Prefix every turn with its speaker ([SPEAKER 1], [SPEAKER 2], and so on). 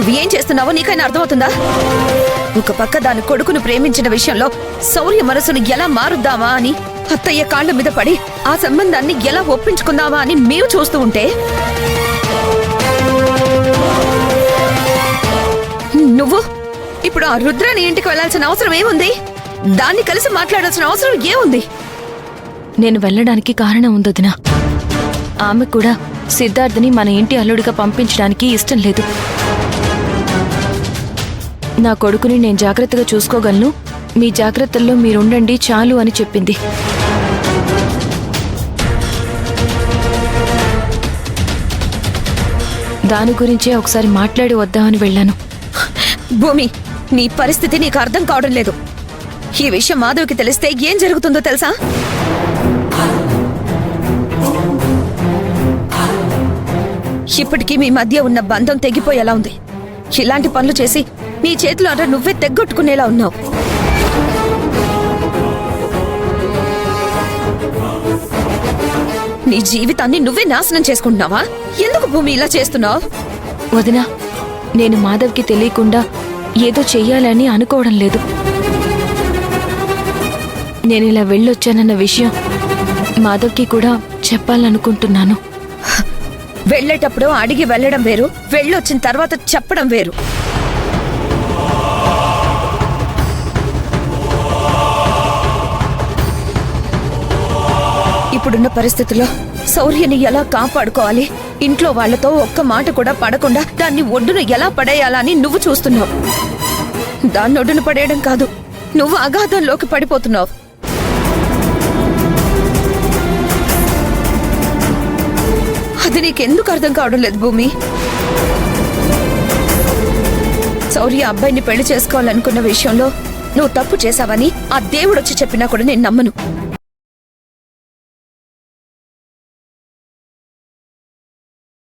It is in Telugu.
[SPEAKER 1] నువ్వు ఏం చేస్తున్నావో నీకైనా అర్థమవుతుందా? ఒక పక్క దాని కొడుకును ప్రేమించిన విషయంలో శౌర్య మనసును ఎలా మారుద్దామా అని అత్తయ్య కాళ్ల మీద పడి ఆ సంబంధాన్ని ఎలా ఒప్పించుకుందామా అని మేము చూస్తూ ఉంటే నువ్వు ఇప్పుడు ఆ రుద్రాని ఇంటికి వెళ్లాల్సిన అవసరం ఏముంది? దాన్ని కలిసి మాట్లాడాల్సిన అవసరం ఏముంది?
[SPEAKER 2] నేను వెళ్ళడానికి కారణం ఉందొదినా. ఆమె కూడా సిద్ధార్థని మన ఇంటి అల్లుడిగా పంపించడానికి ఇష్టం లేదు. నా కొడుకుని నేను జాగ్రత్తగా చూసుకోగలను, మీ జాగ్రత్తల్లో మీరుండండి చాలు అని చెప్పింది. దాని గురించే ఒకసారి మాట్లాడి వద్దామని వెళ్ళాను.
[SPEAKER 1] భూమి, నీ పరిస్థితి నీకు అర్థం కావడం లేదు. ఈ విషయం మాధవ్కి తెలిస్తే ఏం జరుగుతుందో తెలుసా? ఇప్పటికీ మీ మధ్య ఉన్న బంధం తెగిపోయేలా ఉంది. ఇలాంటి పనులు చేసి నీ చేతిలో అట నువ్వే తెగ్గొట్టుకునేలా ఉన్నావు. నీ జీవితాన్ని నువ్వే నాశనం చేసుకుంటున్నావా? ఎందుకు భూమి ఇలా చేస్తున్నావు?
[SPEAKER 2] వదినా, నేను మాధవ్కి తెలియకుండా ఏదో చెయ్యాలని అనుకోవడం లేదు. నేను ఇలా వెళ్ళొచ్చానన్న విషయం మాధవ్కి కూడా చెప్పాలనుకుంటున్నాను.
[SPEAKER 1] వెళ్ళేటప్పుడు అడిగి వెళ్ళడం వేరు, వెళ్ళొచ్చిన తర్వాత చెప్పడం వేరు. ఇప్పుడున్న పరిస్థితుల్లో శౌర్యని ఎలా కాపాడుకోవాలి, ఇంట్లో వాళ్లతో ఒక్క మాట కూడా పడకుండా దాన్ని ఒడ్డున ఎలా పడేయాలని నువ్వు చూస్తున్నావు. దాన్ని ఒడ్డున పడేయడం కాదు, నువ్వు అగాధంలోకి పడిపోతున్నావు. అది నీకెందుకు అర్థం కావడం లేదు భూమి? శౌర్య అబ్బాయిని పెళ్లి చేసుకోవాలనుకున్న విషయంలో నువ్వు తప్పు చేశావని ఆ దేవుడు వచ్చి చెప్పినా కూడా నేను నమ్మను.